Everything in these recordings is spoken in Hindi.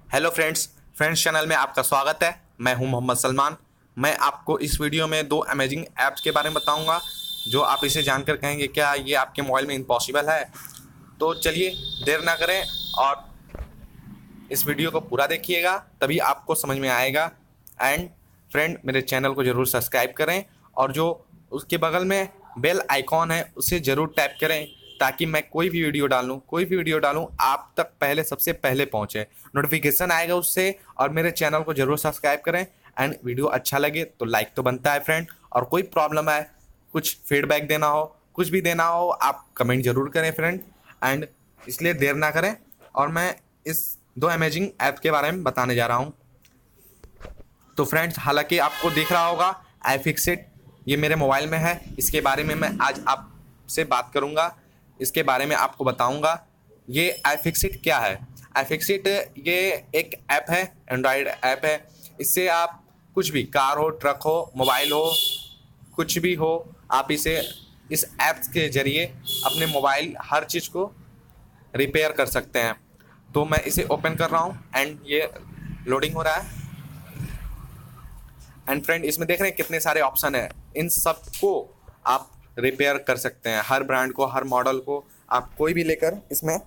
हेलो फ्रेंड्स चैनल में आपका स्वागत है। मैं हूं मोहम्मद सलमान। मैं आपको इस वीडियो में दो अमेजिंग ऐप्स के बारे में बताऊंगा जो आप इसे जानकर कहेंगे क्या ये आपके मोबाइल में इम्पॉसिबल है। तो चलिए देर ना करें और इस वीडियो को पूरा देखिएगा, तभी आपको समझ में आएगा। एंड फ्रेंड, मेरे चैनल को ज़रूर सब्सक्राइब करें और जो उसके बगल में बेल आइकॉन है उसे ज़रूर टैप करें ताकि मैं कोई भी वीडियो डालूं आप तक पहले सबसे पहले पहुंचे, नोटिफिकेशन आएगा उससे। और मेरे चैनल को ज़रूर सब्सक्राइब करें। एंड वीडियो अच्छा लगे तो लाइक तो बनता है फ्रेंड। और कोई प्रॉब्लम है, कुछ फीडबैक देना हो, कुछ भी देना हो, आप कमेंट ज़रूर करें फ्रेंड। एंड इसलिए देर ना करें और मैं इस दो अमेजिंग ऐप के बारे में बताने जा रहा हूँ। तो फ्रेंड्स, हालांकि आपको दिख रहा होगा iFixit, ये मेरे मोबाइल में है। इसके बारे में मैं आज आपसे बात करूँगा, इसके बारे में आपको बताऊँगा ये iFixit क्या है। iFixit ये एक ऐप है, एंड्रॉयड ऐप है। इससे आप कुछ भी, कार हो, ट्रक हो, मोबाइल हो, कुछ भी हो, आप इसे इस ऐप के ज़रिए अपने मोबाइल हर चीज़ को रिपेयर कर सकते हैं। तो मैं इसे ओपन कर रहा हूँ एंड ये लोडिंग हो रहा है। एंड फ्रेंड, इसमें देख रहे हैं कितने सारे ऑप्शन है। इन सब को आप रिपेयर कर सकते हैं, हर ब्रांड को, हर मॉडल को आप कोई भी लेकर इसमें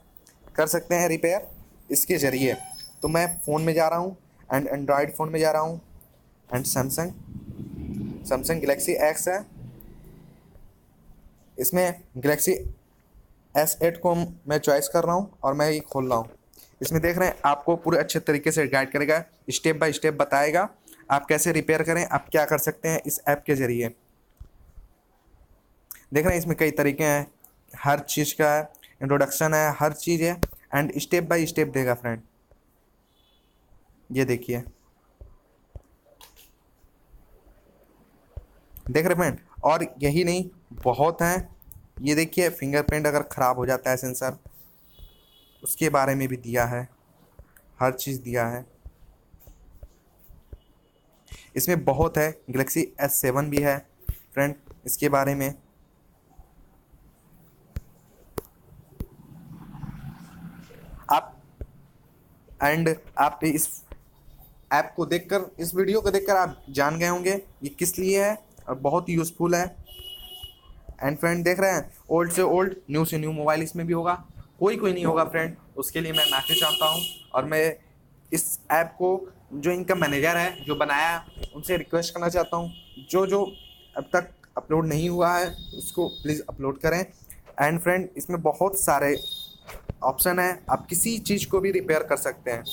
कर सकते हैं रिपेयर इसके ज़रिए। तो मैं फ़ोन में जा रहा हूँ एंड एंड्रॉयड फ़ोन में जा रहा हूँ एंड सैमसंग गैलेक्सी एक्स है। इसमें गैलेक्सी S8 को मैं चॉइस कर रहा हूँ और मैं ये खोल रहा हूँ। इसमें देख रहे हैं आपको पूरे अच्छे तरीके से गाइड करेगा, स्टेप बाय स्टेप बताएगा आप कैसे रिपेयर करें, आप क्या कर सकते हैं इस ऐप के ज़रिए। देख रहे हैं इसमें कई तरीके हैं, हर चीज़ का इंट्रोडक्शन है, हर चीज़ है एंड स्टेप बाय स्टेप देगा फ्रेंड। ये देखिए, देख रहे फ्रेंड। और यही नहीं, बहुत हैं। ये देखिए, फिंगरप्रिंट अगर ख़राब हो जाता है सेंसर, उसके बारे में भी दिया है, हर चीज़ दिया है। इसमें बहुत है। गैलेक्सी S7 भी है फ्रेंड, इसके बारे में। आप आप इस ऐप को देखकर, इस वीडियो को देखकर आप जान गए होंगे ये किस लिए है और बहुत यूज़फुल है। एंड फ्रेंड, देख रहे हैं ओल्ड से ओल्ड, न्यू से न्यू मोबाइल इसमें भी होगा। कोई नहीं होगा फ्रेंड, उसके लिए मैं माफ़ी चाहता हूँ। और मैं इस ऐप को, जो इनका मैनेजर है, जो बनाया, उनसे रिक्वेस्ट करना चाहता हूँ जो जो अब तक अपलोड नहीं हुआ है उसको प्लीज़ अपलोड करें। एंड फ्रेंड, इसमें बहुत सारे ऑप्शन है, आप किसी चीज़ को भी रिपेयर कर सकते हैं।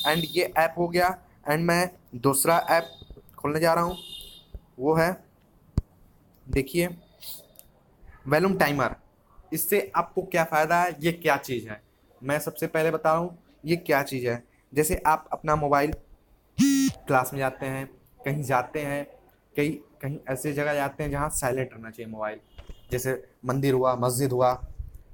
एंड ये ऐप हो गया। एंड मैं दूसरा ऐप खोलने जा रहा हूँ, वो है, देखिए, वॉल्यूम टाइमर। इससे आपको क्या फ़ायदा है, ये क्या चीज़ है, मैं सबसे पहले बता रहा हूँ ये क्या चीज़ है। जैसे आप अपना मोबाइल, क्लास में जाते हैं, कहीं जाते हैं, कहीं कहीं ऐसी जगह जाते हैं जहाँ साइलेंट रहना चाहिए मोबाइल, जैसे मंदिर हुआ, मस्जिद हुआ,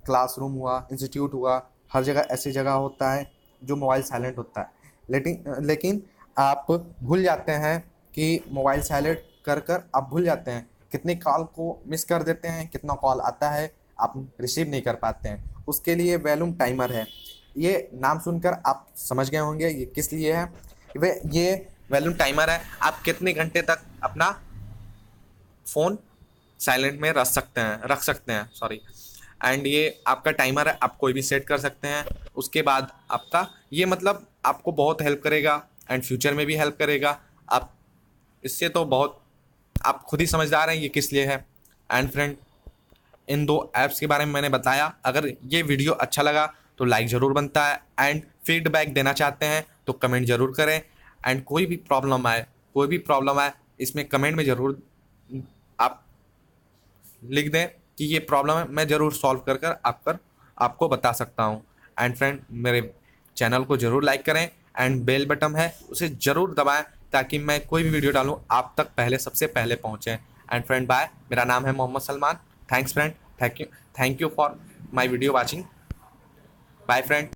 क्लासरूम हुआ, इंस्टीट्यूट हुआ, हर जगह ऐसी जगह होता है जो मोबाइल साइलेंट होता है। लेकिन आप भूल जाते हैं कि मोबाइल साइलेंट कर कर आप भूल जाते हैं, कितने कॉल को मिस कर देते हैं, कितना कॉल आता है आप रिसीव नहीं कर पाते हैं। उसके लिए वॉल्यूम टाइमर है। ये नाम सुनकर आप समझ गए होंगे ये किस लिए है। ये वॉल्यूम टाइमर है, आप कितने घंटे तक अपना फ़ोन साइलेंट में रख सकते हैं सॉरी। एंड ये आपका टाइमर है, आप कोई भी सेट कर सकते हैं। उसके बाद आपका ये, मतलब आपको बहुत हेल्प करेगा एंड फ्यूचर में भी हेल्प करेगा। आप इससे तो बहुत, आप खुद ही समझदार हैं ये किस लिए है। एंड फ्रेंड, इन दो ऐप्स के बारे में मैंने बताया। अगर ये वीडियो अच्छा लगा तो लाइक ज़रूर बनता है। एंड फीडबैक देना चाहते हैं तो कमेंट ज़रूर करें। एंड कोई भी प्रॉब्लम आए इसमें कमेंट में ज़रूर आप लिख दें कि ये प्रॉब्लम है, मैं ज़रूर सॉल्व कर आपको बता सकता हूँ। एंड फ्रेंड, मेरे चैनल को ज़रूर लाइक करें एंड बेल बटन है उसे ज़रूर दबाएं ताकि मैं कोई भी वीडियो डालूँ आप तक सबसे पहले पहुँचे। And friend, bye. मेरा नाम है Mohammad Salman. Thanks friend, thank you for my video watching. Bye friend.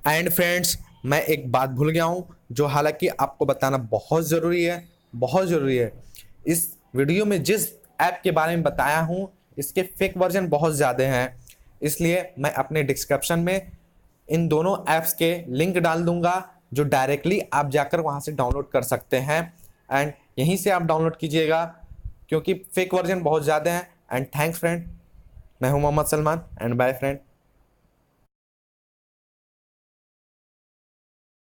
And friends, मैं एक बात भूल गया हूँ जो हालांकि आपको बताना बहुत ज़रूरी है, बहुत ज़रूरी है। इस वीडियो में जिस ऐप के बारे में बताया हूँ इसके फेक वर्जन बहुत ज़्यादा हैं, इसलिए मैं अपने डिस्क्रिप्शन में इन दोनों ऐप्स के लिंक डाल दूंगा जो डायरेक्टली आप जाकर वहाँ से डाउनलोड कर सकते हैं, एंड यहीं से आप डाउनलोड कीजिएगा क्योंकि फेक वर्जन बहुत ज़्यादा हैं। एंड थैंक्स फ्रेंड, मैं हूँ Mohammad Salman, and bye friend.